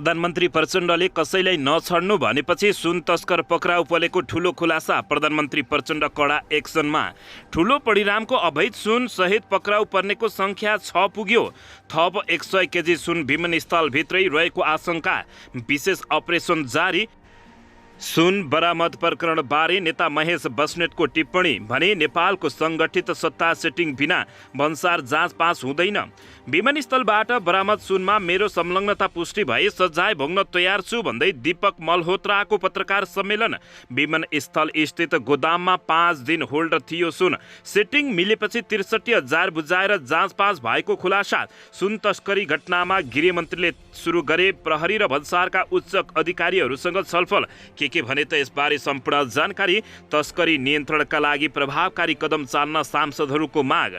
प्रधानमन्त्री प्रचण्डले कसैलाई नछड्नु भनेपछि सुन तस्कर पक्राउ परेको ठूलो खुलासा। प्रधानमन्त्री प्रचण्ड कडा एक्सनमा। ठूलो परिणामको अवैध सुन सहित पक्राउ पर्नेको संख्या 6 पुग्यो। थप 100 केजी सुन विमानस्थलभित्रै रहेको आशंका। विशेष अपरेसन जारी। सुन बरामद प्रकरणबारे नेता महेश बस्नेतको टिप्पणी भने नेपालको सङ्गठित सत्ता सेटिङ बिना भन्सार जाँच पास हुँदैन। विमानस्थलबाट बरामद सुनमा मेरो संलग्नता पुष्टि भए सजाय भोग्न तयार छु भन्दै दीपक मल्होत्राको पत्रकार सम्मेलन। विमानस्थल स्थित गोदाममा 5 दिन होल्ड थियो सुन। सेटिङ मिलेपछि 63,000 बुझाएर जाँच पास भएको खुलासा। सुन तस्करी घटनामा गृहमन्त्रीले सुरु गरे प्रहरी र भन्सारका उच्च अधिकारीहरूसँग छलफल। के भने त यसबारे सम्पूर्ण जानकारी। तस्करी नियन्त्रणका लागि प्रभावकारी कदम चाल्न सांसदहरूको माग।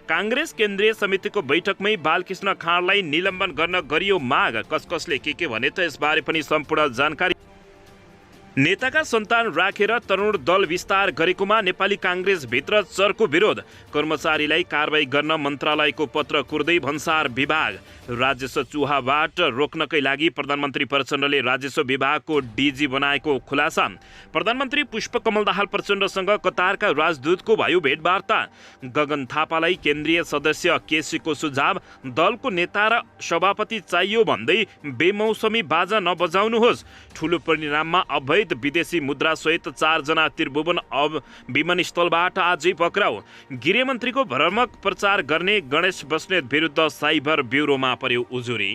काङ्ग्रेस केन्द्रीय समितिको बैठकमै बालकृष्ण खाँडलाई निलम्बन गर्न गरियो माग। कसले के भने त यसबारे पनि सम्पूर्ण जानकारी। नेताका सन्तान राखेर तरुण दल विस्तार गरेकोमा नेपाली काङ्ग्रेसभित्र चर्को विरोध। कर्मचारीलाई कारबाही गर्न मन्त्रालयको पत्र कुर्दै भन्सार विभाग। राजस्व चुहाबाट रोक्नकै लागि प्रधानमन्त्री प्रचण्डले राजस्व विभागको डिजी बनाएको खुलासा। प्रधानमन्त्री पुष्पकमल दाहाल प्रचण्डसँग कतारका राजदूतको भयो भेटवार्ता। गगन थापालाई केन्द्रीय सदस्य केसीको सुझाव। दलको नेता र सभापति चाहियो भन्दै बेमौसमी बाजा नबजाउनुहोस्। ठूलो परिणाममा अवैध विदेशी मुद्रा सहित 4 जना त्रिभुवन विमानस्थलबाट आजै पक्राउ। गृहमन्त्रीको भ्रमक प्रचार गर्ने गणेश बस्नेत विरुद्ध साइबर ब्युरोमा पर्यो उजुरी।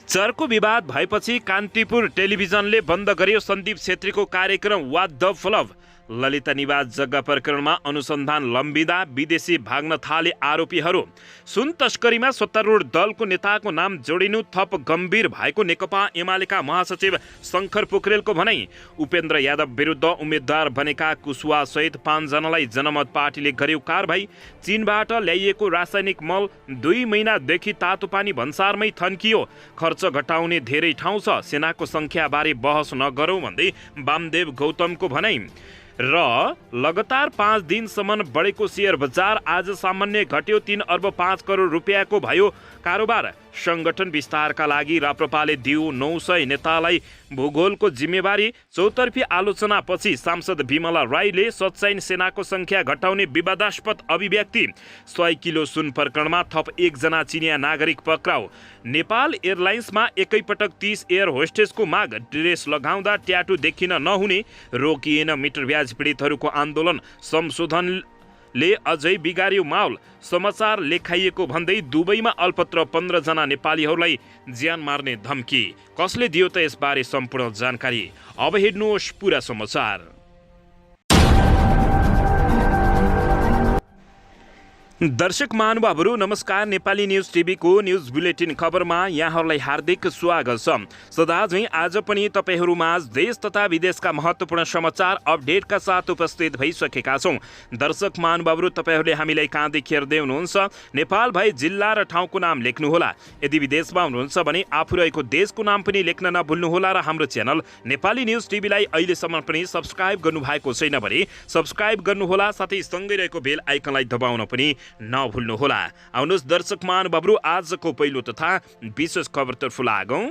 चर्को विवाद भएपछि कान्तिपुर टेलिभिजनले बन्द गर्यो सन्दीप छेत्रीको कार्यक्रम वाट द फ्लप। ललिता निवास जग्गा प्रकरणमा अनुसन्धान लम्बिँदा विदेशी भाग्न थाले आरोपीहरू। सुन तस्करीमा सत्तारूढ दलको नेताको नाम जोडिनु थप गम्भीर भएको नेकपा एमालेका महासचिव शङ्कर पोखरेलको भनाई। उपेन्द्र यादव विरुद्ध उम्मेद्वार बनेका कुशवा सहित 5 जनालाई जनमत पार्टीले गर्यो कारबाही। चीनबाट ल्याइएको रासायनिक मल 2 महिनादेखि तातो पानी भन्सारमै थन्कियो। खर्च घटाउने धेरै ठाउँ छ। सेनाको सङ्ख्याबारे बहस नगरौँ भन्दै वामदेव गौतमको भनाई। र लगातार 5 दिनसम्म बढेको सेयर बजार आज सामान्य घट्यो। 3 अर्ब 5 करोड रुपियाँको भयो कारोबार। संगठन विस्तारका लागि राप्रपाले दियो 900 नेतालाई भूगोलको जिम्मेवारी। चौतर्फी आलोचनापछि सांसद विमला राईले सत्साइन सेनाको संख्या घटाउने विवादास्पद अभिव्यक्ति। 100 किलो सुन प्रकरणमा थप 1 जना चिनिया नागरिक पक्राउ। नेपाल एयरलाइन्समा एकैपटक 30 एयर होस्टेसको माग। ड्रेस लगाउँदा ट्याटु देखिन नहुने रोकिएन। मिटर ब्याज पीडितहरूको आन्दोलन। संशोधनले अझै बिगार्यो माहौल। समाचार लेखाइएको भन्दै दुबईमा अल्पत्र 15 जना नेपालीहरूलाई ज्यान मार्ने धम्की। कसले दियो त यसबारे सम्पूर्ण जानकारी। अब हेर्नुहोस् पुरा समाचार। दर्शक महानुभावहरू नमस्कार। नेपाली न्युज टिभीको न्युज बुलेटिन खबरमा यहाँहरूलाई हार्दिक स्वागत छ। सदा झैं आज पनि तपाईहरूमाझ देश तथा विदेशका महत्त्वपूर्ण समाचार अपडेटका साथ उपस्थित भइसकेका छौं। दर्शक महानुभावहरू तपाईहरूले हामीलाई कहाँदेखि हेर्दै हुनुहुन्छ नेपाल भई जिल्ला र ठाउँको नाम लेख्नुहोला। यदि विदेशमा हुनुहुन्छ भने आफू रहेको देशको नाम पनि लेख्न नभुल्नुहोला र हाम्रो च्यानल नेपाली न्युज टिभीलाई अहिलेसम्म पनि सब्स्क्राइब गर्नुभएको छैन भने सब्स्क्राइब गर्नुहोला। साथै सँगै रहेको बेल आइकनलाई दबाउन पनि नभुल्नुहोला। आउनुहोस् दर्शक महानुभावहरू आजको पहिलो तथा विशेष खबरतर्फ लागौं।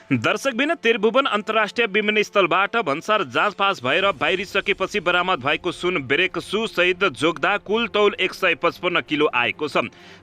दर्शकबिन त्रिभुवन अन्तर्राष्ट्रिय विमानस्थलबाट भन्सार जाँच पास भएर बाहिरिसकेपछि बरामद भएको सुन ब्रेक सु सहित जोग्दा कुल तौल 155 किलो आएको छ।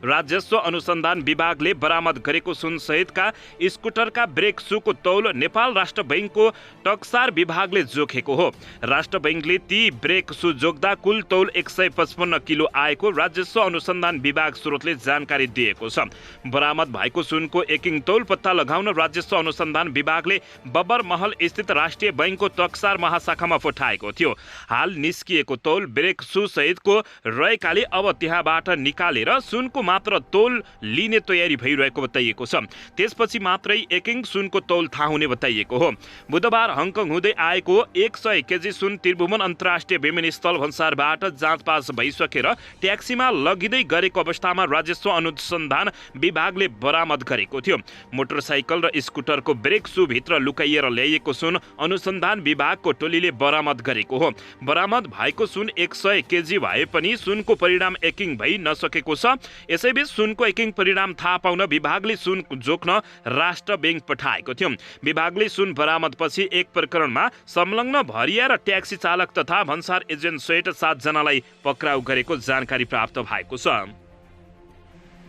राजस्व अनुसन्धान विभागले बरामद गरेको सुन सहितका स्कुटरका ब्रेक सुको तौल नेपाल राष्ट्र बैङ्कको टक्सार विभागले जोखेको हो। राष्ट्र बैङ्कले ती ब्रेक सु जोग्दा कुल तौल 155 किलो आएको राजस्व अनुसन्धान विभाग स्रोतले जानकारी दिएको छ। बरामद भएको सुनको एकिङ तौल पत्ता लगाउन राजस्व अनुसन्धान विभागले बब्बर महल स्थित राष्ट्रिय बैङ्कको टक्सार महाशाखामा पठाएको थियो। हाल निस्किएको तौल ब्रेक सु सहितको रहेकाले अब त्यहाँबाट निकालेर सुनको मात्र तौल लिने तयारी भइरहेको बताइएको छ। त्यसपछि मात्रै एकिङ सुनको तौल थाहा हुने बताइएको हो। बुधबार हङकङ हुँदै आएको 100 केजी सुन त्रिभुवन अन्तर्राष्ट्रिय विमानस्थल भन्सारबाट जाँच पास भइसकेर ट्याक्सीमा लगिँदै गरेको अवस्थामा राजस्व अनुसन्धान विभागले बरामद गरेको थियो। मोटरसाइकल र स्कुटरको ब्रेक सूभित्र लुकाइएर ल्याइएको सुन अनुसन्धान विभागको टोलीले बरामद गरेको हो। बरामद भएको सुन 100 केजी भए पनि सुनको परिणाम एकिङ भइ नसकेको छ। यसैबीच सुनको एकिङ परिणाम थाहा पाउन विभागले सुन जोख्न राष्ट्र बैंक पठाएको थियो। विभागले सुन बरामदपछि एक प्रकरणमा संलग्न भरिया र ट्याक्सी चालक तथा भन्सार एजेन्ट सहित 7 जनालाई पक्राउ गरेको जानकारी प्राप्त भएको छ।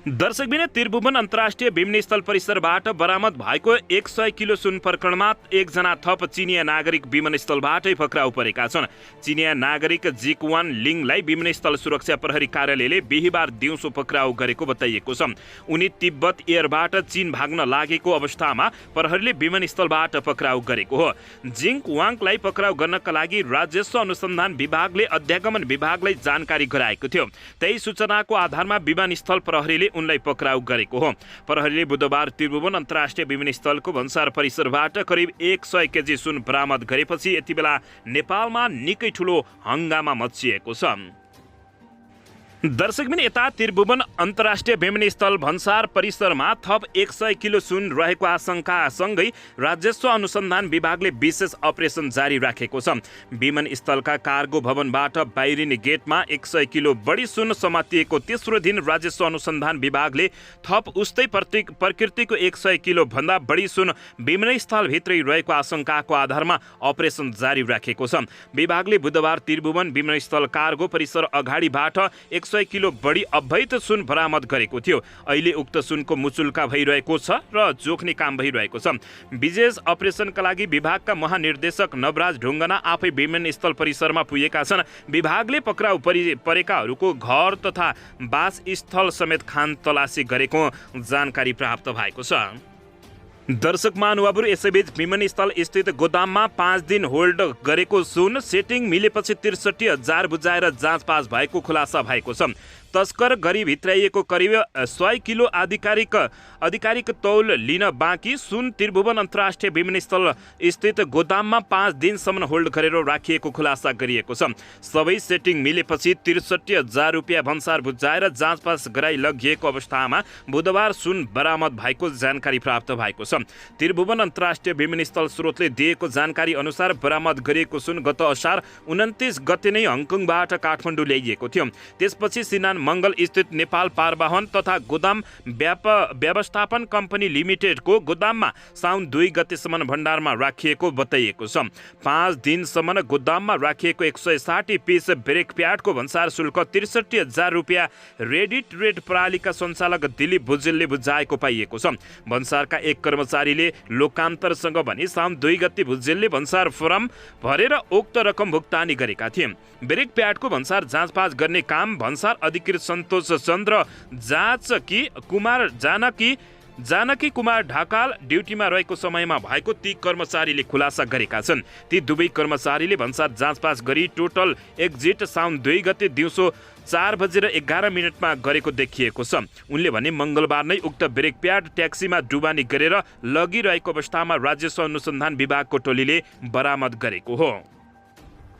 दर्शकबिन त्रिभुवन अन्तर्राष्ट्रिय विमानस्थल परिसरबाट बरामद भएको 100 किलो सुन प्रकरणमा एकजना थप चिनिया नागरिक विमानस्थलबाटै पक्राउ परेका छन्। चिनिया नागरिक जिकवान लिङलाई विमानस्थल सुरक्षा प्रहरी कार्यालयले बिहिबार दिउँसो पक्राउ गरेको बताइएको छ। उनी तिब्बत एयरबाट चीन भाग्न लागेको अवस्थामा प्रहरीले विमानस्थलबाट पक्राउ गरेको हो। जिङ वाङलाई पक्राउ गर्नका लागि राजस्व अनुसन्धान विभागले अध्यागमन विभागलाई जानकारी गराएको थियो। त्यही सूचनाको आधारमा विमानस्थल प्रहरीले उनलाई पक्राउ गरेको हो। प्रहरीले बुधबार त्रिभुवन अन्तर्राष्ट्रिय विमानस्थलको भन्सार परिसरबाट करिब 100 केजी सुन बरामद गरेपछि यति बेला नेपालमा निकै ठुलो हंगामा मच्चिएको छ। दर्शकबिन यता त्रिभुवन अन्तर्राष्ट्रिय विमानस्थल भन्सार परिसरमा थप 100 किलो सुन रहेको आशंकासँगै राजस्व अनुसन्धान विभागले विशेष अपरेसन जारी राखेको छ। विमानस्थलका कार्गो भवनबाट बाहिरिने गेटमा 100 किलो बढी सुन समातिएको तेस्रो दिन राजस्व अनुसन्धान विभागले थप उस्तै प्रकृतिको 100 किलो भन्दा बढी सुन विमानस्थलभित्रै रहेको आशंकाको आधारमा अपरेसन जारी राखेको छ। विभागले बुधबार त्रिभुवन विमानस्थल कार्गो परिसर अगाडिबाट 100 किलो बढी अवैध सुन बरामद गरेको थियो। अहिले उक्त सुनको मुचुल्का भइरहेको छ र जोख्ने काम भइरहेको छ। विशेष अपरेसनका लागि विभागका महानिर्देशक नवराज ढुङ्गना आफै विमानस्थल परिसरमा पुगेका छन्। विभागले पक्राउ परेकाहरूको घर तथा वासस्थल समेत खान तलासी गरेको जानकारी प्राप्त भएको छ। दर्शक महानुभावहरू, यसैबीच विमानस्थल स्थित गोदाममा 5 दिन होल्ड गरेको सुन सेटिङ मिलेपछि 63,000 बुझाएर जाँच पास भएको खुलासा भएको छ। तस्कर गरी भित्राइएको करिब 100 किलो आधिकारिक तौल लिन बाँकी सुन त्रिभुवन अन्तर्राष्ट्रिय विमानस्थल स्थित गोदाममा 5 दिनसम्म होल्ड गरेर राखिएको खुलासा गरिएको छ। सबै सेटिङ मिलेपछि 63,000 रुपियाँ भन्सार बुझाएर जाँच पास गराइ लगिएको अवस्थामा बुधबार सुन बरामद भएको जानकारी प्राप्त भएको छ। त्रिभुवन अन्तर्राष्ट्रिय विमानस्थल स्रोतले दिएको जानकारी अनुसार बरामद गरिएको सुन गत असार 29 गते नै हङकङबाट काठमाडौँ ल्याइएको थियो। त्यसपछि सिनान मङ्गल स्थित नेपाल पारवाहन तथा गोदाम व्यवस्थापन कम्पनी लिमिटेडको गोदाममा साउन 2 गतेसम्म भण्डारमा राखिएको बताइएको छ। 5 दिनसम्म गोदाममा राखिएको 160 पिस ब्रेक प्याडको भन्सार शुल्क 63,000 रुपियाँ रेडी ट्रेड प्रणालीका सञ्चालक दिलीप भुजेलले बुझाएको पाइएको छ। भन्सारका एक कर्मचारीले लोकान्तरसँग भनी साउन 2 गते भुजेलले भन्सार फर्म भरेर उक्त रकम भुक्तानी गरेका थिए। ब्रेक प्याडको भन्सार जाँचपाँच गर्ने काम भन्सार अधिकृत सन्तोष चन्द्र जानकी कुमार ढकाल ड्युटीमा रहेको समयमा भएको ती कर्मचारीले खुलासा गरेका छन्। ती दुवै कर्मचारीले भन्सार जाँचपाँच गरी टोटल एक्जिट साउन 2 गते दिउँसो 4:11 गरेको देखिएको छ। उनले भने मङ्गलबार नै उक्त ब्रेक प्याड ट्याक्सीमा डुबानी गरेर लगिरहेको अवस्थामा राजस्व अनुसन्धान विभागको टोलीले बरामद गरेको हो।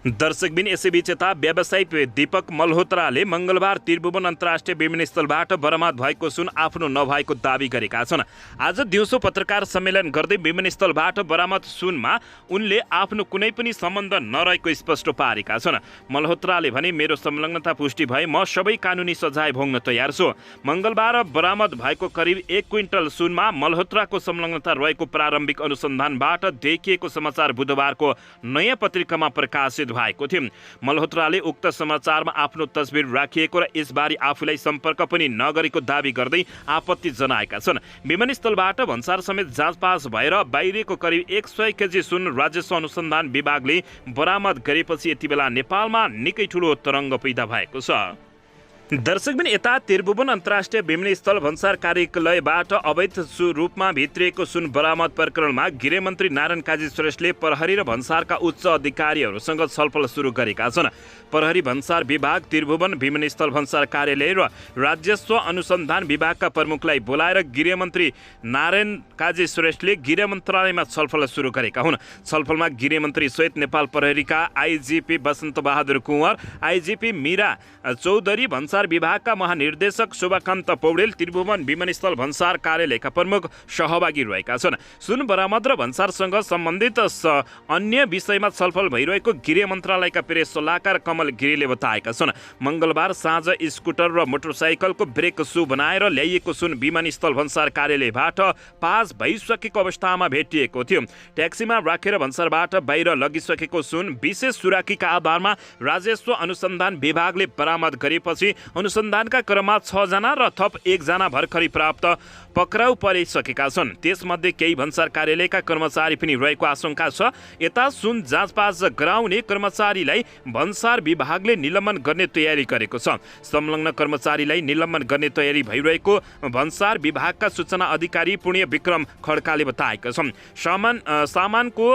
दर्शकबिन यसैबीच यता व्यवसायी दीपक मल्होत्राले मङ्गलबार त्रिभुवन अन्तर्राष्ट्रिय विमानस्थलबाट बरामद भएको सुन आफ्नो नभएको दावी गरेका छन्। आज दिउँसो पत्रकार सम्मेलन गर्दै विमानस्थलबाट बरामद सुनमा उनले आफ्नो कुनै पनि सम्बन्ध नरहेको स्पष्ट पारेका छन्। मल्होत्राले भने मेरो संलग्नता पुष्टि भए म सबै कानुनी सजाय भोग्न तयार छु। मङ्गलबार बरामद भएको करिब 1 क्विन्टल सुनमा मल्होत्राको संलग्नता रहेको प्रारम्भिक अनुसन्धानबाट देखिएको समाचार बुधबारको नयाँ पत्रिकामा प्रकाशित भएको थियो। मल्होत्राले उक्त समाचारमा आफ्नो तस्बिर राखिएको र यसबारे आफूलाई सम्पर्क पनि नगरेको दावी गर्दै आपत्ति जनाएका छन्। विमानस्थलबाट भन्सार समेत जाँचपास भएर बाहिरिएको करिब 100 केजी सुन राजस्व अनुसन्धान विभागले बरामद गरेपछि यति बेला नेपालमा निकै ठुलो तरङ्ग पैदा भएको छ। दर्शकबिन यता त्रिभुवन अन्तर्राष्ट्रिय विमानस्थल भन्सार कार्यालयबाट अवैध रूपमा भित्रिएको सुन बरामद प्रकरणमा गृहमन्त्री नारायण काजी श्रेष्ठले प्रहरी र भन्सारका उच्च अधिकारीहरूसँग छलफल सुरु गरेका छन्। प्रहरी भन्सार विभाग, त्रिभुवन विमानस्थल भन्सार कार्यालय र राजस्व अनुसन्धान विभागका प्रमुखलाई बोलाएर गृहमन्त्री नारायण काजी श्रेष्ठले गृह मन्त्रालयमा छलफल सुरु गरेका हुन्। छलफलमा गृहमन्त्री सहित नेपाल प्रहरीका आइजिपी वसन्त बहादुर कुँवर, आइजिपी मीरा चौधरी, भन्सार भन्सार विभागका महानिर्देशक शोभाकान्त पौडेल, त्रिभुवन विमानस्थल भन्सार कार्यालयका प्रमुख सहभागी रहेका छन्। सुन बरामद र भन्सारसँग सम्बन्धित अन्य विषयमा छलफल भइरहेको गृह मन्त्रालयका प्रेस सल्लाहकार कमल गिरीले बताएका छन्। मङ्गलबार साँझ स्कुटर र मोटरसाइकलको ब्रेक सु बनाएर ल्याइएको सुन विमानस्थल भन्सार कार्यालयबाट पास भइसकेको अवस्थामा भेटिएको थियो। ट्याक्सीमा राखेर भन्सारबाट बाहिर लगिसकेको सुन विशेष सुराकीका आधारमा राजस्व अनुसन्धान विभागले बरामद गरेपछि अनुसन्धानका क्रममा 6 जना र थप 1 जना भर्खरै प्राप्त पक्राउ परिसकेका छन्। त्यसमध्ये केही भन्सार कार्यालयका कर्मचारी पनि रहेको आशंका छ। यता सुन जाँचपास गराउने कर्मचारीलाई भन्सार विभागले निलम्बन गर्ने तयारी गरेको छ। संलग्न कर्मचारीलाई निलम्बन गर्ने तयारी भइरहेको भन्सार विभागका सूचना अधिकारी पुण्य विक्रम खड्काले बताएका छन्। सामानको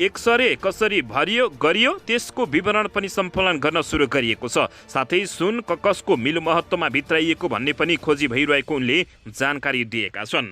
एक्सरे कसरी गरियो त्यसको विवरण पनि सम्कलन गर्न सुरु गरिएको छ। साथै सुन कसको मिल महत्त्वमा भित्राइएको भन्ने पनि खोजी भइरहेको उनले जानकारी दिएका छन्।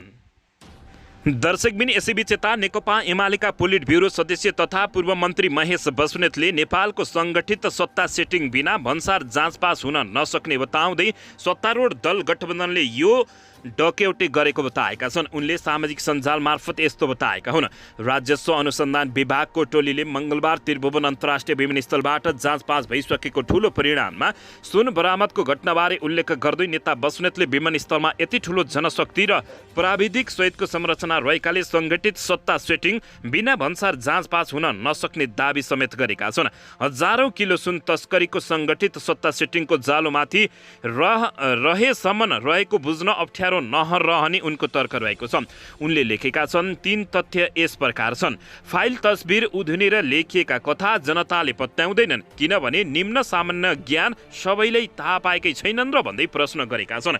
दर्शकबिन यसैबीच यता नेकपा एमालेका पोलिट ब्युरो सदस्य तथा पूर्व मन्त्री महेश बस्नेतले नेपालको सङ्गठित सत्ता सेटिङ बिना भन्सार जाँचपास हुन नसक्ने बताउँदै सत्तारूढ दल गठबन्धनले यो डकैती गरेको बताएका छन्। उनले सामाजिक सञ्जाल मार्फत यस्तो बताएका हुन्। राजस्व अनुसन्धान विभागको टोलीले मङ्गलबार त्रिभुवन अन्तर्राष्ट्रिय विमानस्थलबाट जाँचपास भइसकेको ठूलो परिणाममा सुन बरामदको घटनाबारे उल्लेख गर्दै नेता बस्नेतले विमानस्थलमा यति ठूलो जनशक्ति र प्राविधिक सहितको संरचना रहेकाले सङ्गठित सत्ता सेटिङ बिना भन्सार जाँचपास हुन नसक्ने दावी समेत गरेका छन्। हजारौं किलो सुन तस्करीको सङ्गठित सत्ता सेटिङको जालोमाथि रहेसम्म रहेको बुझ्न अप्ठ्यारो नरहने उनको तर्क रहेको छ। उनले लेखेका छन् 3 तथ्य यस प्रकार छन्। फाइल तस्बिर उधुनेर लेखिएका कथा जनताले पत्याउँदैनन् किनभने निम्न सामान्य ज्ञान सबैले थाहा पाएकै छैनन् र भन्दै प्रश्न गरेका छन्।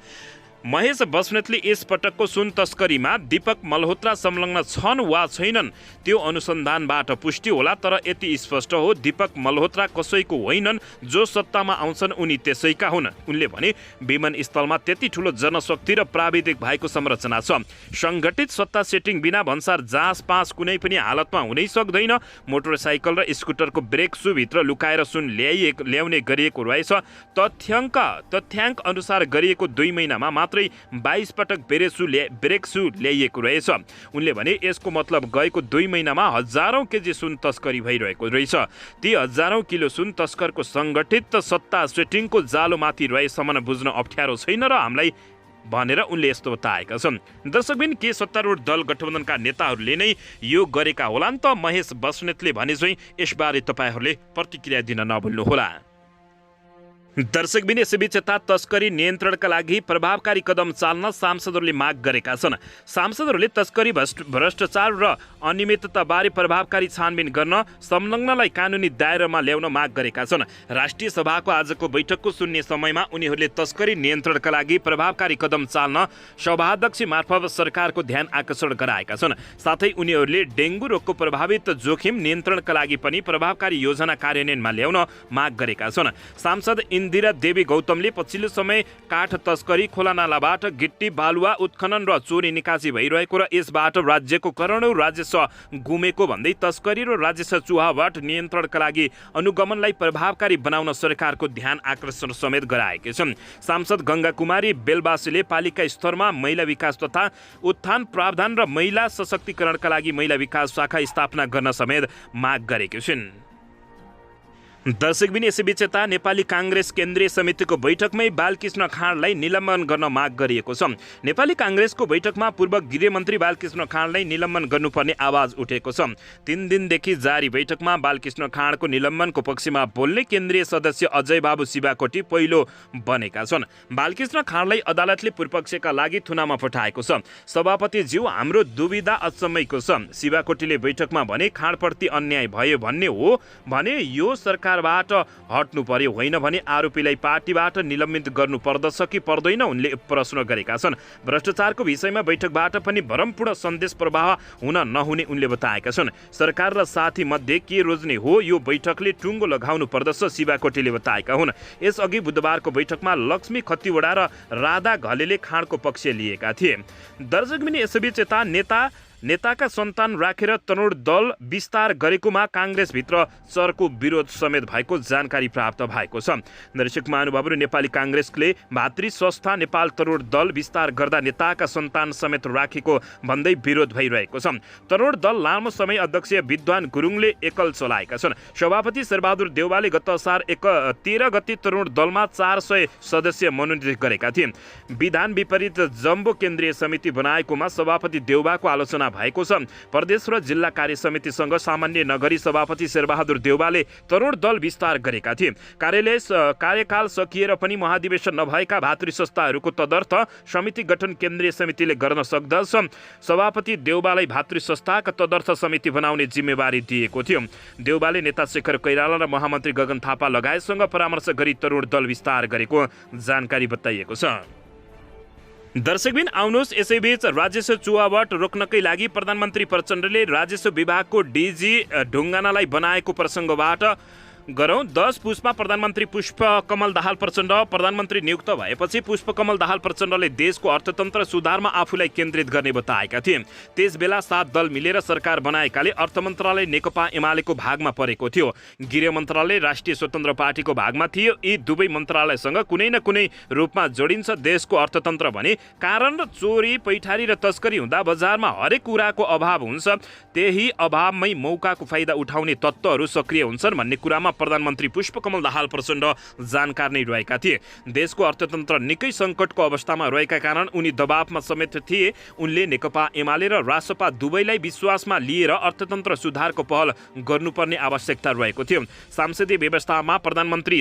महेश बस्नेतले यस पटकको सुन तस्करीमा दीपक मल्होत्रा संलग्न छन् वा छैनन् त्यो अनुसन्धानबाट पुष्टि होला, तर यति स्पष्ट हो दीपक मल्होत्रा कसैको होइनन्, जो सत्तामा आउँछन् उनी त्यसैका हुन्। उनले भने विमानस्थलमा त्यति ठूलो जनशक्ति र प्राविधिक भएको संरचना छ। सङ्गठित सत्ता सेटिङ बिना भन्सार जाँचपास कुनै पनि हालतमा हुनै सक्दैन। मोटरसाइकल र स्कुटरको ब्रेक सुभित्र लुकाएर सुन ल्याउने गरिएको रहेछ। तथ्याङ्क अनुसार गरिएको 2 महिनामा मात्रै 22 पटक ब्रेक सु ल्याइएको रहेछ। उनले भने यसको मतलब गएको 2 महिनामा हजारौं केजी सुन तस्करी भइरहेको रहेछ। ती हजारौं किलो सुन तस्करको सङ्गठित सत्ता सेटिङको जालोमाथि रहेसम्म बुझ्न अप्ठ्यारो छैन र हामीलाई भनेर उनले यस्तो बताएका छन्। दर्शकबिन के सत्तारूढ दल गठबन्धनका नेताहरूले नै यो गरेका होलान् त? महेश बस्नेतले भने चाहिँ यसबारे तपाईहरूले प्रतिक्रिया दिन नभुल्नुहोला। दर्शकबिन यसैबीच यता तस्करी नियन्त्रणका लागि प्रभावकारी कदम चाल्न सांसदहरूले माग गरेका छन्। सांसदहरूले तस्करी भ्रष्टाचार र अनियमितताबारे प्रभावकारी छानबिन गर्न संलग्नलाई कानुनी दायरामा ल्याउन माग गरेका छन्। राष्ट्रिय सभाको आजको बैठकको सुन्ने समयमा उनीहरूले तस्करी नियन्त्रणका लागि प्रभावकारी कदम चाल्न सभाध्यक्ष मार्फत सरकारको ध्यान आकर्षण गराएका छन्। साथै उनीहरूले डेङ्गु रोगको प्रभावित जोखिम नियन्त्रणका लागि पनि प्रभावकारी योजना कार्यान्वयनमा ल्याउन माग गरेका छन्। सांसद इन्दिरा देवी गौतमले पछिल्लो समय काठ तस्करी, खोलानालाबाट गिट्टी बालुवा उत्खनन र चोरी निकासी भइरहेको र यसबाट राज्यको करोडौं राजस्व गुमेको भन्दै तस्करी र राजस्व चुहावट नियन्त्रणका लागि अनुगमनलाई प्रभावकारी बनाउन सरकारको ध्यान आकर्षण समेत गराएका छन्। सांसद गंगा कुमारी बेलबासीले पालिका स्तरमा महिला विकास तथा उत्थान प्रावधान र महिला सशक्तिकरणका लागि महिला विकास शाखा स्थापना गर्न समेत माग गरेका छिन्। दर्शकबिन यसैबीच यता नेपाली काङ्ग्रेस केन्द्रीय समितिको बैठकमै बालकृष्ण खाँडलाई निलम्बन गर्न माग गरिएको छ। नेपाली काङ्ग्रेसको बैठकमा पूर्व गृहमन्त्री बालकृष्ण खाँडलाई निलम्बन गर्नुपर्ने आवाज उठेको छ। 3 दिनदेखि जारी बैठकमा बालकृष्ण खाँडको निलम्बनको पक्षमा बोल्ने केन्द्रीय सदस्य अजय बाबु शिवाकोटी पहिलो बनेका छन्। बालकृष्ण खाँडलाई अदालतले पूर्वपक्षका लागि थुनामा पठाएको छ। सभापतिज्यू, हाम्रो दुविधा अचम्मैको छ। शिवाकोटीले बैठकमा भने खाँडप्रति अन्याय भयो भन्ने हो भने यो सरकारबाट हट्नु पर्यो, होइन भने आरोपीलाई पार्टीबाट निलम्बित गर्नु पर्दछ कि पर्दैन, उनले प्रश्न गरेका छन्। भ्रष्टाचारको विषयमा बैठकबाट पनि भ्रमपूर्ण सन्देश प्रवाह हुन नहुने उनले बताएका छन्। सरकार र साथी मध्ये के रोज्ने हो यो बैठकले टुङ्गो लगाउनु पर्दछ शिवाकोटीले बताएका हुन्। यसअघि बुधबारको बैठकमा लक्ष्मी खतिवडा र राधा घलेले खाँडको पक्ष लिएका थिए। दर्शकबिन यसैबीच यता नेता नेताका सन्तान राखेर तरुण दल विस्तार गरेकोमा काङ्ग्रेसभित्र चर्को विरोध समेत भएको जानकारी प्राप्त भएको छ। दर्शक महानुभावहरू, नेपाली काङ्ग्रेसले भातृ संस्था नेपाल तरुण दल विस्तार गर्दा नेताका सन्तान समेत राखेको भन्दै विरोध भइरहेको छ। तरुण दल लामो समय अध्यक्ष विद्वान गुरुङले एकल चलाएका छन्। सभापति शेरबहादुर देउवाले गत असार 13 गते तरुण दलमा 400 सदस्य मनोनित गरेका थिए। विधान विपरीत जम्बो केन्द्रीय समिति बनाएकोमा सभापति देउवाको आलोचना भएको छ। प्रदेश र जिल्ला कार्य समितिसँग सामान्य नगरी सभापति शेरबहादुर देउवाले तरुण दल विस्तार गरेका थिए। कार्यकाल सकिएर पनि महाधिवेशन नभएका भातृ संस्थाहरूको तदर्थ समिति गठन केन्द्रीय समितिले गर्न सक्दछ। सभापति देउवालाई भातृ संस्थाका तदर्थ समिति बनाउने जिम्मेवारी दिएको थियो। देउवाले नेता शेखर कैराला र महामन्त्री गगन थापा लगायतसँग परामर्श गरी तरुण दल विस्तार गरेको जानकारी बताइएको छ। दर्शकबिन, आउनुहोस् यसैबीच राजस्व चुहावट रोक्नकै लागि प्रधानमन्त्री प्रचण्डले राजस्व विभागको डिजी ढुङ्गानालाई बनाएको प्रसङ्गबाट गरौँ। 10 पुसमा प्रधानमन्त्री पुष्पकमल दाहाल प्रचण्ड प्रधानमन्त्री नियुक्त भएपछि पुष्पकमल दाहाल प्रचण्डले देशको अर्थतन्त्र सुधारमा आफूलाई केन्द्रित गर्ने बताएका थिए। त्यसबेला 7 दल मिलेर सरकार बनाएकाले अर्थ मन्त्रालय नेकपा एमालेको भागमा परेको थियो। गृह मन्त्रालय राष्ट्रिय स्वतन्त्र पार्टीको भागमा थियो। यी दुवै मन्त्रालयसँग कुनै न कुनै रूपमा जोडिन्छ देशको अर्थतन्त्र भने। कारण चोरी, पैठारी र तस्करी हुँदा बजारमा हरेक कुराको अभाव हुन्छ। त्यही अभावमै मौकाको फाइदा उठाउने तत्त्वहरू सक्रिय हुन्छन् भन्ने कुरामा प्रधानमन्त्री पुष्पकमल दाहाल प्रचण्ड जानकार नै रहेका थिए। देशको अर्थतन्त्र निकै सङ्कटको अवस्थामा रहेका कारण उनी दबावमा समेत थिए। उनले नेकपा एमाले र रासपा दुवैलाई विश्वासमा लिएर अर्थतन्त्र सुधारको पहल गर्नुपर्ने आवश्यकता रहेको थियो। सांसदीय व्यवस्थामा प्रधानमन्त्री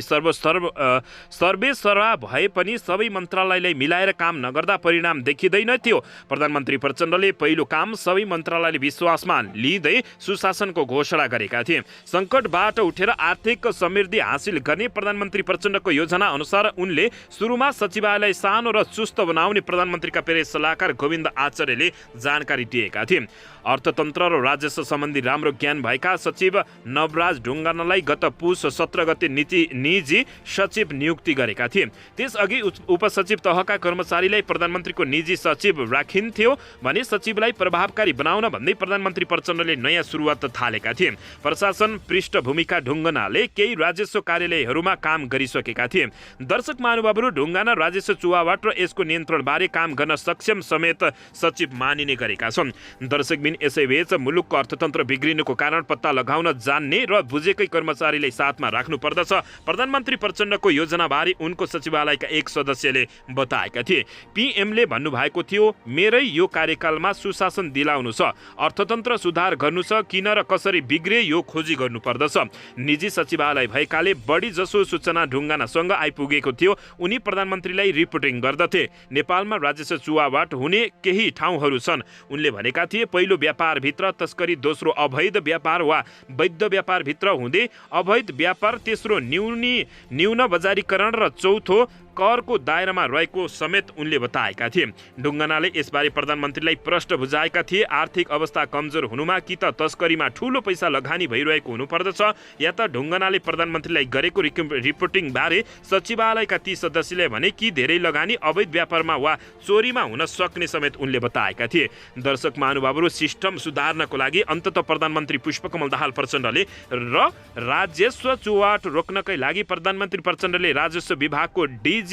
सर्वेसर्वा भए पनि सबै मन्त्रालयलाई मिलाएर काम नगर्दा परिणाम देखिँदैन थियो। प्रधानमन्त्री प्रचण्डले पहिलो काम सबै मन्त्रालयले विश्वासमा लिँदै सुशासनको घोषणा गरेका थिए। सङ्कटबाट उठेर आर्थिक समृद्धि हासिल गर्ने प्रधानमन्त्री प्रचण्डको योजना अनुसार उनले सुरुमा सचिवालय सानो र चुस्त बनाउने प्रधानमन्त्रीका प्रेस सल्लाहकार गोविन्द आचार्यले जानकारी दिएका थिए। अर्थतन्त्र र राजस्व सम्बन्धी राम्रो ज्ञान भएका सचिव नवराज ढुङ्गानालाई गत पुस 17 गते निजी सचिव नियुक्ति गरेका थिए। त्यसअघि उपसचिव तहका कर्मचारीलाई प्रधानमन्त्रीको निजी सचिव राखिन्थ्यो भने सचिवलाई प्रभावकारी बनाउन भन्दै प्रधानमन्त्री प्रचण्डले नयाँ सुरुवात थालेका थिए। प्रशासन पृष्ठभूमिका ढुङ्गानाले केही राजस्व कार्यालयहरूमा काम गरिसकेका थिए। दर्शक महानुभावहरू, ढुङ्गाना राजस्व चुहावट र यसको नियन्त्रणबारे काम गर्न सक्षम समेत सचिव मानिने गरेका छन्। दर्शकबिन, यसैबीच मुलुकको अर्थतन्त्र बिग्रिनुको कारण पत्ता लगाउन जान्ने र बुझेकै कर्मचारीलाई साथमा राख्नुपर्दछ। प्रधानमन्त्री प्रचण्डको योजनाबारे उनको सचिवालयका एक सदस्यले बताएका थिए। पीएमले भन्नुभएको थियो, मेरै यो कार्यकालमा सुशासन दिलाउनु छ, अर्थतन्त्र सुधार गर्नु छ, किन र कसरी बिग्रे यो खोजी गर्नुपर्दछ। निजी सचिवालय भएकाले बढी जसो सूचना ढुङ्गानासँग आइपुगेको थियो। उनी प्रधानमन्त्रीलाई रिपोर्टिङ गर्दथे। नेपालमा राजस्व चुहावट हुने केही ठाउँहरू छन्। उनले भनेका थिए, पहिलो व्यापारभित्र तस्करी, दोस्रो अवैध व्यापार वा वैध व्यापारभित्र हुँदै अवैध व्यापार, तेस्रो न्यून बजारीकरण र चौथो करको दायरामा रहेको समेत उनले बताएका थिए। ढुङ्गानाले यसबारे प्रधानमन्त्रीलाई प्रश्न बुझाएका थिए। आर्थिक अवस्था कमजोर हुनुमा कि त तस्करीमा ठूलो पैसा लगानी भइरहेको हुनुपर्दछ या त ढुङ्गानाले प्रधानमन्त्रीलाई गरेको रिपोर्टिङ बारे सचिवालयका ती सदस्यले भने कि धेरै लगानी अवैध व्यापारमा वा चोरीमा हुन सक्ने समेत उनले बताएका थिए। दर्शक महानुभावहरू, सिस्टम सुधार्नको लागि अन्ततः प्रधानमन्त्री पुष्पकमल दाहाल प्रचण्डले र राजस्व चुहावट रोक्नकै लागि प्रधानमन्त्री प्रचण्डले राजस्व विभागको डिजी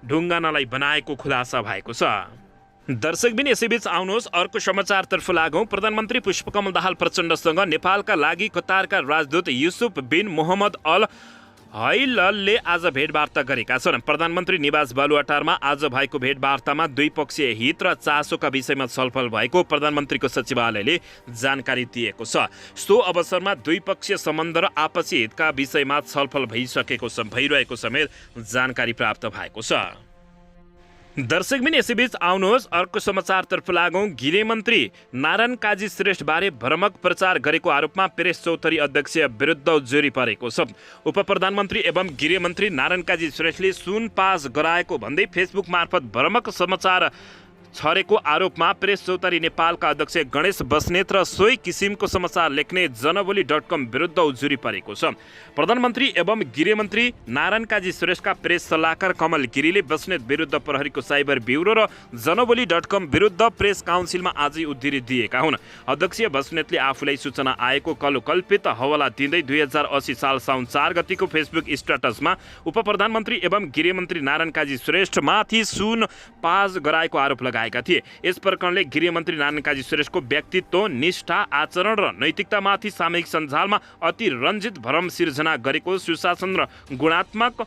ढुङ्गानालाई बनाएको खुलासा भएको छ। दर्शकबिन, यसैबीच आउनुहोस् अर्को समाचारतर्फ लागौँ। प्रधानमन्त्री पुष्पकमल दाहाल प्रचण्डसँग नेपालका लागि कतारका राजदूत युसुफ बिन मोहम्मद अल हैललले आज भेटवार्ता गरेका छन्। प्रधानमन्त्री निवास बालुवाटारमा आज भएको भेटवार्तामा द्विपक्षीय हित र चासोका विषयमा छलफल भएको प्रधानमन्त्रीको सचिवालयले जानकारी दिएको छ। सो अवसरमा द्विपक्षीय सम्बन्ध र आपसी हितका विषयमा छलफल भइरहेको समेत जानकारी प्राप्त भएको छ। दर्शकबिन, यसैबीच आउनुहोस् अर्को समाचारतर्फ लागौँ। गृहमन्त्री नारायण काजी श्रेष्ठबारे भ्रमक प्रचार गरेको आरोपमा प्रेस चौधरी अध्यक्ष विरुद्ध जोरी परेको छ। उपप्रधानमन्त्री एवं गृहमन्त्री नारायण काजी श्रेष्ठले सुन पास गराएको भन्दै फेसबुक मार्फत भ्रमक समाचार छरेको आरोपमा प्रेस चौतारी नेपालका अध्यक्ष गणेश बस्नेत र सोही किसिमको समाचार लेख्ने जनबोली.com विरुद्ध उजुरी परेको छ। प्रधानमन्त्री एवं गृहमन्त्री नारायण काजी श्रेष्ठका प्रेस सल्लाहकार कमल गिरीले बस्नेत विरुद्ध प्रहरीको साइबर ब्युरो र जनबोली.com विरुद्ध प्रेस काउन्सिलमा आजै उद्धृति दिएका हुन्। अध्यक्ष बस्नेतले आफूलाई सूचना आएको कल्पित हवाला दिँदै 2080 साल साउन 4 गतिको फेसबुक स्ट्याटसमा उपप्रधानमन्त्री एवं गृहमन्त्री नारायण काजी श्रेष्ठमाथि सुन पाज गराएको आरोप लगाएका थिए। यस प्रकरणले गृहमन्त्री नारायण काजी श्रेष्ठको व्यक्तित्व, निष्ठा, आचरण र नैतिकतामाथि सामूहिक सञ्जालमा अति रञ्जित भ्रम सिर्जना गरेको, सुशासन र गुणात्मक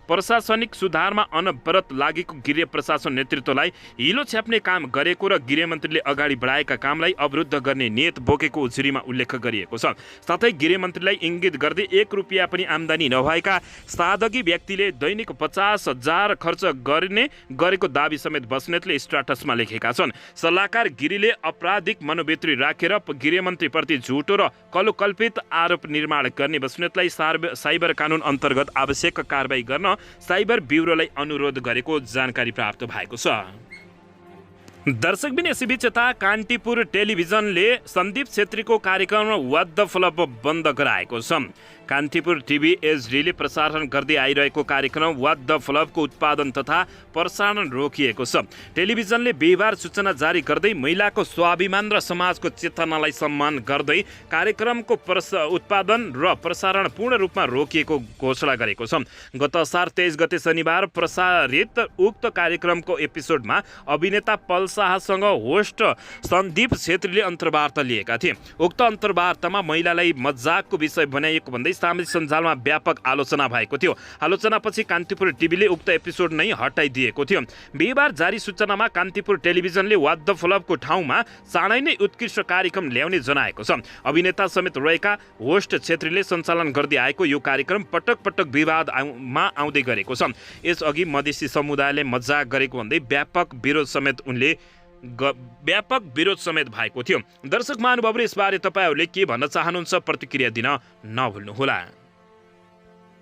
प्रशासनिक सुधारमा अनवरत लागेको गृह प्रशासन नेतृत्वलाई हिलो छ्याप्ने काम गरेको र गृहमन्त्रीले अगाडि बढाएका कामलाई अवरुद्ध गर्ने नियत बोकेको उजुरीमा उल्लेख गरिएको छ। साथै गृहमन्त्रीलाई इङ्गित गर्दै 1 रुपियाँ पनि आम्दानी नभएका साधकी व्यक्तिले दैनिक 50,000 खर्च गरेको दाबी समेत बस्नेतले स्ट्याटसमा लेखेका छन्। सल्लाहकार गिरीले आपराधिक मनोवृत्ति राखेर गृहमन्त्रीप्रति झुटो र कल्पित आरोप निर्माण गर्ने बस्नेतलाई साइबर कानुन अन्तर्गत आवश्यक कारबाही गर्न साइबर ब्युरोलाई अनुरोध गरेको जानकारी प्राप्त भएको छ। दर्शकबिन यसैबीच यता कान्तिपुर टेलिभिजनले सन्दीप छेत्रीको कार्यक्रम व्हाट द फ्लप बन्द गराएको छ। कान्तिपुर टिभी एचडीले प्रसारण गर्दै आइरहेको कार्यक्रम व्हाट द फ्लपको उत्पादन तथा प्रसारण रोकिएको छ। टेलिभिजनले बिहिबार सूचना जारी गर्दै महिलाको स्वाभिमान र समाजको चेतनालाई सम्मान गर्दै कार्यक्रमको उत्पादन र प्रसारण पूर्ण रूपमा रोकिएको घोषणा गरेको छ। गत असार 23 गते शनिबार प्रसारित उक्त कार्यक्रमको एपिसोडमा अभिनेता पल शाहसँग होस्ट सन्दीप छेत्रीले अन्तर्वार्ता लिएका थिए। उक्त अन्तर्वार्तामा महिलालाई मजाकको विषय बनाइएको भन्दै सामाजिक सञ्जालमा व्यापक आलोचना भएको थियो। आलोचनापछि कान्तिपुर टिभीले उक्त एपिसोड नै हटाइदिएको थियो। बिहिबार जारी सूचनामा कान्तिपुर टेलिभिजनले व्हाट द फ्लपको ठाउँमा चाँडै नै उत्कृष्ट कार्यक्रम ल्याउने जनाएको छ। अभिनेता समेत रहेका होस्ट छेत्रीले सञ्चालन गर्दै आएको यो कार्यक्रम पटक पटक विवादमा आउँदै गरेको छ। यसअघि मधेसी समुदायले मजाक गरेको भन्दै व्यापक विरोध समेत भएको थियो। दर्शक महानुभावहरू यसबारे तपाईँहरूले के भन्न चाहनुहुन्छ प्रतिक्रिया दिन नभुल्नुहोला।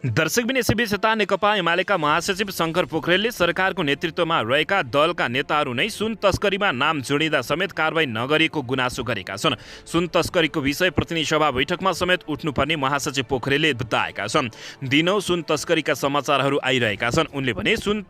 दर्शकबिन यसैबीच यता नेकपा एमालेका महासचिव शङ्कर पोखरेलले सरकारको नेतृत्वमा रहेका दलका नेताहरू नै सुन तस्करीमा नाम जोडिँदा समेत कारबाही नगरेको गुनासो गरेका छन्। सुन तस्करीको विषय प्रतिनिधि सभा बैठकमा समेत उठ्नुपर्ने महासचिव पोखरेलले बताएका छन्। दिनौ सुन तस्करीका समाचारहरू आइरहेका छन्। उनले भने सुन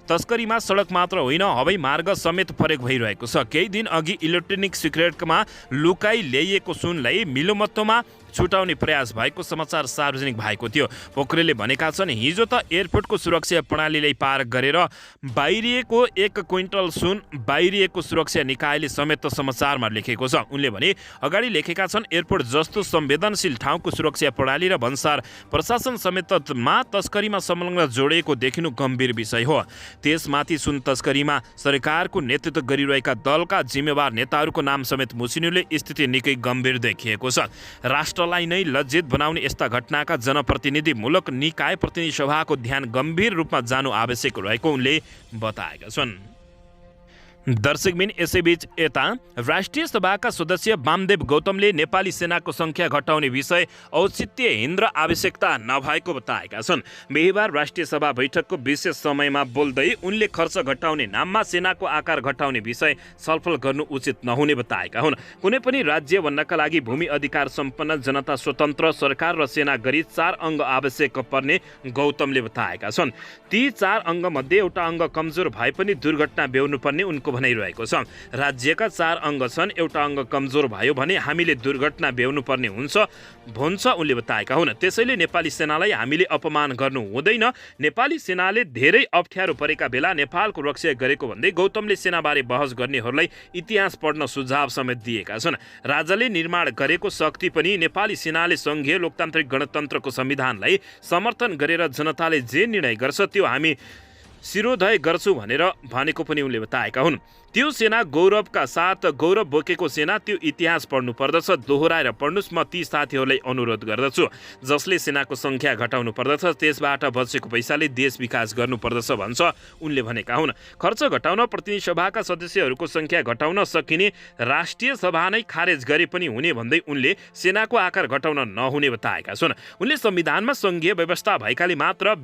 तस्करीमा सडक मात्र होइन हवाई मार्ग समेत प्रयोग भइरहेको छ। केही दिन अघि इलेक्ट्रोनिक सिगरेटमा लुकाई ल्याइएको सुनलाई मिलोमत्तोमा छुटाउने प्रयास भएको समाचार सार्वजनिक भएको थियो। पोखरेलले भनेका छन्, हिजो त एयरपोर्टको सुरक्षा प्रणालीलाई पार गरेर बाहिरिएको 1 क्विन्टल सुन बाहिरिएको सुरक्षा निकायले समेत समाचारमा लेखेको छ। उनले भने अगाडि लेखेका छन्, एयरपोर्ट जस्तो संवेदनशील ठाउँको सुरक्षा प्रणाली र भन्सार प्रशासन समेतमा तस्करीमा संलग्न जोडिएको देखिनु गम्भीर विषय हो। त्यसमाथि सुन तस्करीमा सरकारको नेतृत्व गरिरहेका दलका जिम्मेवार नेताहरूको नाम समेत मुसिनुले स्थिति निकै गम्भीर देखिएको छ। राष्ट्रलाई नै लज्जित बनाउने यस्ता घटनाका जनप्रतिनिधिमूलक निकाय प्रतिनिधि सभाको ध्यान गम्भीर रूपमा जानु आवश्यक रहेको उनले बताएका छन्। दर्शकबिन यसैबीच यता राष्ट्रिय सभाका सदस्य वामदेव गौतमले नेपाली सेनाको संख्या घटाउने विषय औचित्यहीन र आवश्यकता नभएको बताएका छन्। बिहिबार राष्ट्रिय सभा बैठकको विशेष समयमा बोल्दै उनले खर्च घटाउने नाममा सेनाको आकार घटाउने विषय छलफल गर्नु उचित नहुने बताएका हुन्। कुनै पनि राज्य बन्नका लागि भूमि अधिकार सम्पन्न जनता स्वतन्त्र सरकार र सेना गरी 4 अङ्ग आवश्यक पर्ने गौतमले बताएका छन्। ती 4 अङ्ग मध्ये एउटा अङ्ग कमजोर भए पनि दुर्घटना बेहोर्नु पर्ने उनको भनाइरहेको छ। राज्यका 4 अङ्ग छन्, एउटा अङ्ग कमजोर भयो भने हामीले दुर्घटना बेहोर्नु पर्ने हुन्छ उनले बताएका हुन्। त्यसैले नेपाली सेनालाई हामीले अपमान गर्नु हुँदैन। नेपाली सेनाले धेरै अप्ठ्यारो परेका बेला नेपालको रक्षा गरेको भन्दै गौतमले सेनाबारे बहस गर्नेहरूलाई इतिहास पढ्न सुझाव समेत दिएका छन्। राजाले निर्माण गरेको शक्ति पनि नेपाली सेनाले सङ्घीय लोकतान्त्रिक गणतन्त्रको संविधानलाई समर्थन गरेर जनताले जे निर्णय गर्छ त्यो हामी शिरोधय गर्छु भनेर भनेको पनि उनले बताएका हुन्। त्यो सेना गौरवका साथ गौरव बोकेको सेना, त्यो इतिहास पढ्नु पर्दछ, दोहोऱ्याएर पढ्नुस्। म ती साथीहरूलाई अनुरोध गर्दछु जसले सेनाको संख्या घटाउनु पर्दछ त्यसबाट बचेको पैसाले देश विकास गर्नुपर्दछ भन्छ उनले भनेका हुन्। खर्च घटाउन प्रतिनिधि सभाका सदस्यहरूको संख्या घटाउन सकिने, राष्ट्रिय सभा नै खारेज गरे पनि हुने भन्दै उनले सेनाको आकार घटाउन नहुने बताएका छन्। उनले संविधानमा सङ्घीय व्यवस्था भएकाले मात्र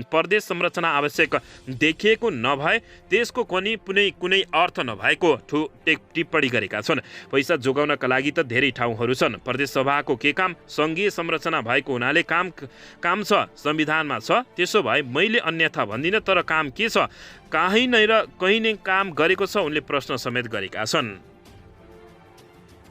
प्रदेश संरचना आवश्यक देखिएको नभए त्यसको कुनै अर्थ नभएको टिप्पणी गरेका छन्। पैसा जोगाउनका लागि त धेरै ठाउँहरू छन्। प्रदेश सभाको के काम? सङ्घीय संरचना भएको हुनाले काम छ, संविधानमा छ। त्यसो भए मैले अन्यथा भन्दिनँ, तर काम के छ? कहीँ नै काम गरेको छ, उनले प्रश्न समेत गरेका छन्।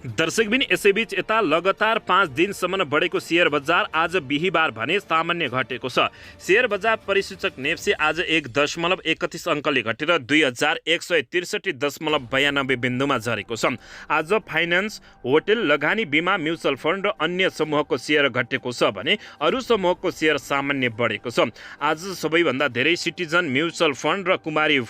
दर्शकबिन यसैबीच यता लगातार 5 दिनसम्म बढेको शेयर बजार आज बिहिबार भने सामान्य घटेको छ। शेयर बजार परिसूचक नेप्से आज 1.31 अङ्कले घटेर 2163.92 बिन्दुमा झरेको छ। आज फाइनान्स, होटल, लगानी, बिमा, म्युचुअल फन्ड र अन्य समूहको शेयर घटेको छ भने अरू समूहको शेयर सामान्य बढेको छ। आज सबैभन्दा धेरै सिटिजन म्युचुअल फन्ड र कुमारी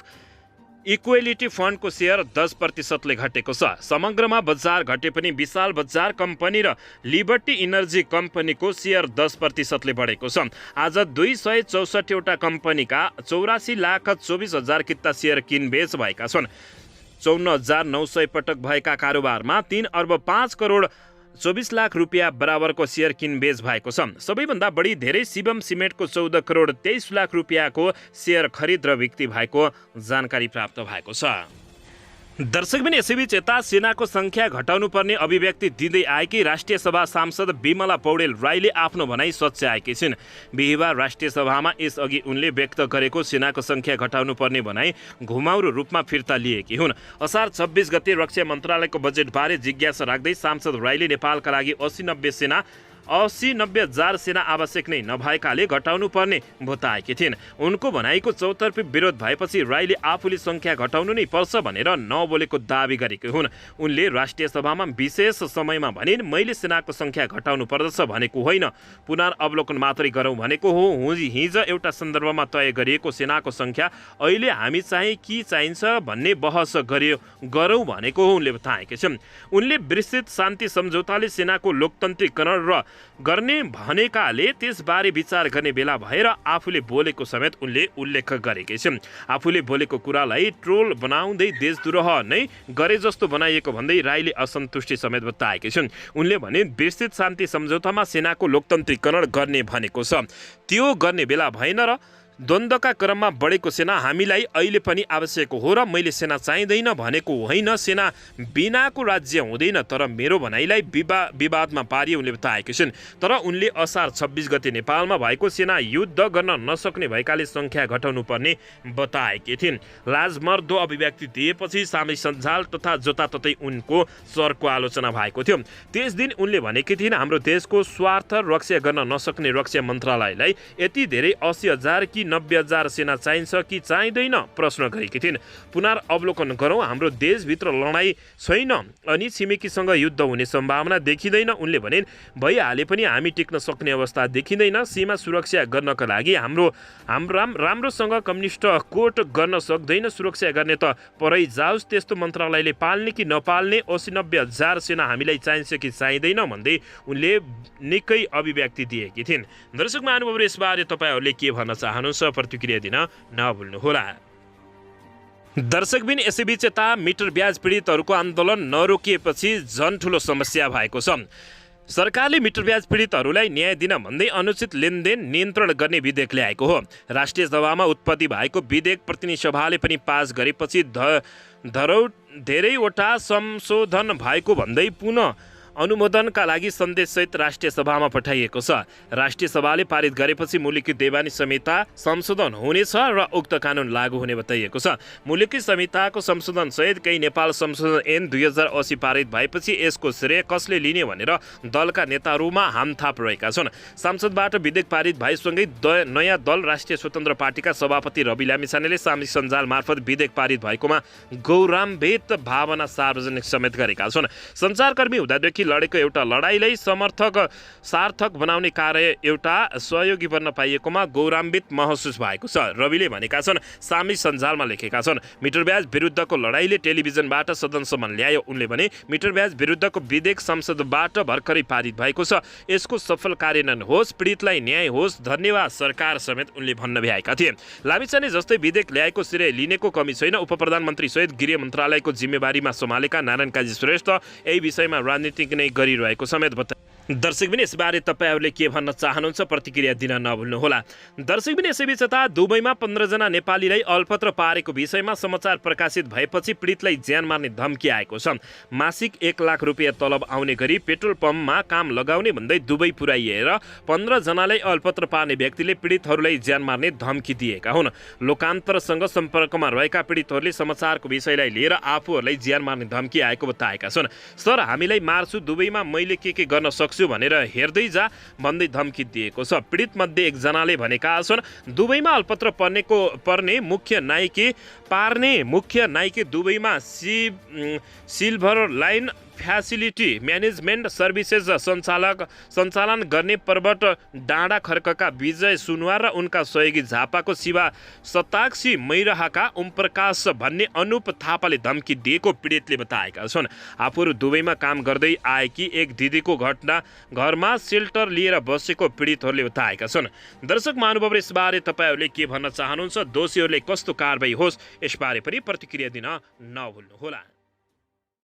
इक्वेलिटी फन्डको शेयर 10%ले घटेको छ। समग्रमा बजार घटे पनि विशाल बजार कम्पनी र लिबर्टी इनर्जी कम्पनीको शेयर 10%ले बढेको छ। आज 264वटा कम्पनीका 84,24,000 किता शेयर किनबेच भएका छन्। 54,900 पटक भएका कारोबारमा 3 अर्ब 5 करोड 24 लाख रुपियाँ बराबरको शेयर किनबेच भएको छ। सबैभन्दा बढी धेरै शिवम सिमेन्टको 14 करोड 23 लाख रुपियाँको शेयर खरिद र बिक्री भएको जानकारी प्राप्त भएको छ। दर्शकबिन यसैबीच यता सेनाको संख्या घटाउनु पर्ने अभिव्यक्ति दिँदै आएकी राष्ट्रिय सभा सांसद बिमला पौडेल राईले आफ्नो भनाइ सच्याएकी छिन्। बिहिबार राष्ट्रिय सभामा यसअघि उनले व्यक्त गरेको सेनाको संख्या घटाउनु पर्ने भनाइ घुमाउरो रूपमा फिर्ता लिएकी हुन्। असार 26 गते रक्षा मन्त्रालयको बजेटबारे जिज्ञासा राख्दै सांसद राईले नेपालका लागि 80-90,000 सेना आवश्यक नै नभएकाले घटाउनु पर्ने बताएकी थिइन्। उनको भनाइको चौतर्फी विरोध भएपछि राईले आफूले संख्या घटाउनु नै पर्छ भनेर नबोलेको दावी गरेकी हुन्। उनले राष्ट्रिय सभामा विशेष समयमा भनिन्, मैले सेनाको संख्या घटाउनु पर्दछ भनेको होइन, पुनर्वलोकन मात्रै गरौँ भनेको हो। हिजो एउटा सन्दर्भमा तय गरिएको सेनाको संख्या अहिले हामी चाहिँ के चाहिन्छ भन्ने बहस गरौँ भनेको हो, उनले बताएकी छिन्। उनले विस्तृत शान्ति सम्झौताले सेनाको लोकतन्त्रीकरण र गर्ने भनेकाले त्यसबारे विचार गर्ने बेला भएर आफूले बोलेको समेत उनले उल्लेख गरेकी छिन्। आफूले बोलेको कुरालाई ट्रोल बनाउँदै देशद्रोह नै गरे जस्तो बनाइएको भन्दै राईले असन्तुष्टि समेत बताएकी छिन्। उनले भने विस्तृत शान्ति सम्झौतामा सेनाको लोकतन्त्रीकरण गर्ने भनेको छ, त्यो गर्ने बेला भएन र द्वन्द्वका क्रममा बढेको सेना हामीलाई अहिले पनि आवश्यक हो र मैले सेना चाहिँदैन भनेको होइन। सेना बिनाको राज्य हुँदैन, तर मेरो भनाइलाई विवादमा पारिए उनले बताएकी छिन्। तर उनले असार 26 गते नेपालमा भएको सेना युद्ध गर्न नसक्ने भएकाले संख्या घटाउनु पर्ने बताएकी थिइन्। लाजमर्दो अभिव्यक्ति दिएपछि सामाजिक सञ्जाल तथा जताततै उनको स्वरको आलोचना भएको थियो। त्यस दिन उनले भनेकी थिइन्, हाम्रो देशको स्वार्थ रक्षा गर्न नसक्ने रक्षा मन्त्रालयलाई यति धेरै 80,000 कि 90,000 सेना चाहिन्छ कि चाहिँदैन प्रश्न गरेकी थिइन्। पुनर्वलोकन गरौँ, हाम्रो देशभित्र लडाइँ छैन अनि छिमेकीसँग युद्ध हुने सम्भावना देखिँदैन। उनले भनिन्, भइहाले पनि हामी टिक्न सक्ने अवस्था देखिँदैन। सीमा सुरक्षा गर्नका लागि राम्रोसँग कम्युनिस्ट कोट गर्न सक्दैन। सुरक्षा गर्ने त परै जाओस्, त्यस्तो मन्त्रालयले पाल्ने कि नपाल्ने 80-90,000 सेना हामीलाई चाहिन्छ कि चाहिँदैन भन्दै उनले निकै अभिव्यक्ति दिएकी थिइन्। दर्शक महानुभावहरू, यसबारे तपाईँहरूले के भन्न चाहनुहुन्छ? प्रतिक्रिया दिन नभुल्नुहोला। दर्शकबिन यसैबीच यता मिटर ब्याज पीडितहरूको आन्दोलन नरोकिएपछि झन ठुलो समस्या भएको छ। सरकारले मिटर ब्याज पीडितहरूलाई न्याय दिन भन्दै अनुचित लेनदेन नियन्त्रण गर्ने विधेयक ल्याएको हो। राष्ट्रिय सभामा उत्पत्ति भएको विधेयक प्रतिनिधि सभाले पनि पास गरेपछि धेरैवटा संशोधन भएको भन्दै पुनः अनुमोदनका लागि सन्देशसहित राष्ट्रिय सभामा पठाइएको छ। राष्ट्रिय सभाले पारित गरेपछि मुलुकी देवानी संहिता संशोधन हुनेछ र उक्त कानुन लागू हुने बताइएको छ। मुलुकी संहिताको संशोधनसहित केही नेपाल संशोधन ऐन 2080 पारित भएपछि यसको श्रेय कसले लिने भनेर दलका नेताहरूमा हामथाप रहेका छन्। संसदबाट विधेयक पारित भएसँगै नयाँ दल राष्ट्रिय स्वतन्त्र पार्टीका सभापति रवि लामिछानेले सामाजिक सञ्जाल मार्फत विधेयक पारित भएकोमा गौरवान्वित भावना सार्वजनिक समेत गरेका छन्। सञ्चारकर्मी हुँदादेखि लडेको एउटा लडाइँलाई सार्थक बनाउने कार्य एउटा सहयोगी बन्न पाइएकोमा गौरवान्वित महसुस भएको छ, रविले भनेका छन्। सामाजिक सञ्जालमा लेखेका छन्, मिटर ब्याज विरुद्धको लडाइँले टेलिभिजनबाट सदनसम्म ल्यायो। उनले भने मिटर ब्याज विरुद्धको विधेयक संसदबाट भर्खरै पारित भएको छ, यसको सफल कार्यान्वयन होस्, पीडितलाई न्याय होस्, धन्यवाद सरकार समेत उनले भन्न भ्याएका थिए। लामिछाने जस्तै विधेयक ल्याएको श्रेय लिनेको कमी छैन। उपप्रधानमन्त्री सहित गृह मन्त्रालयको जिम्मेवारीमा सम्हालेका नारायण काजी श्रेष्ठ यही विषयमा राजनीतिक नै गरिरहेको समेत बताए। दर्शकबिन यसबारे तपाईँहरूले के भन्न चाहनुहुन्छ प्रतिक्रिया दिन नभुल्नुहोला। दर्शकबिन यसैबीच यता दुबईमा 15 जना नेपालीलाई अलपत्र पारेको विषयमा समाचार प्रकाशित भएपछि पीडितलाई ज्यान मार्ने धम्की आएको छ। मासिक 1 लाख रुपियाँ तलब आउने गरी पेट्रोल पम्पमा काम लगाउने भन्दै दुबई पुर्याइएर 15 जनालाई अलपत्र पार्ने व्यक्तिले पीडितहरूलाई ज्यान मार्ने धम्की दिएका हुन्। लोकान्तरसँग सम्पर्कमा रहेका पीडितहरूले समाचारको विषयलाई लिएर आफूहरूलाई ज्यान मार्ने धम्की आएको बताएका छन्। सर, हामीलाई मार्छु, दुबईमा मैले के गर्न सक्छु भनेर हेर्दै जा भन्दै धम्की दिएको छ। पीडित मध्ये एकजनाले भनेका छन्, दुबईमा अलपत्र पर्ने मुख्य नाइके दुबईमा silver line facility management services सञ्चालन गर्ने पर्वत डाँडा खर्कका विजय सुनवार र उनका सहयोगी झापाको शिवा सताक्षी मैरहाका ओमप्रकाश भन्ने अनुप थापाले धम्की दिएको पीडितले बताएका छन्। आफूहरू दुबईमा काम गर्दै आएकी एक दिदीको घरमा सेल्टर लिएर बसेको पीडितहरूले बताएका छन्। दर्शक महानुभाव, यसबारे तपाईँहरूले के भन्न चाहनुहुन्छ? दोषीहरूले कस्तो कारबाही होस् यसबारे पनि प्रतिक्रिया दिन नभुल्नुहोला।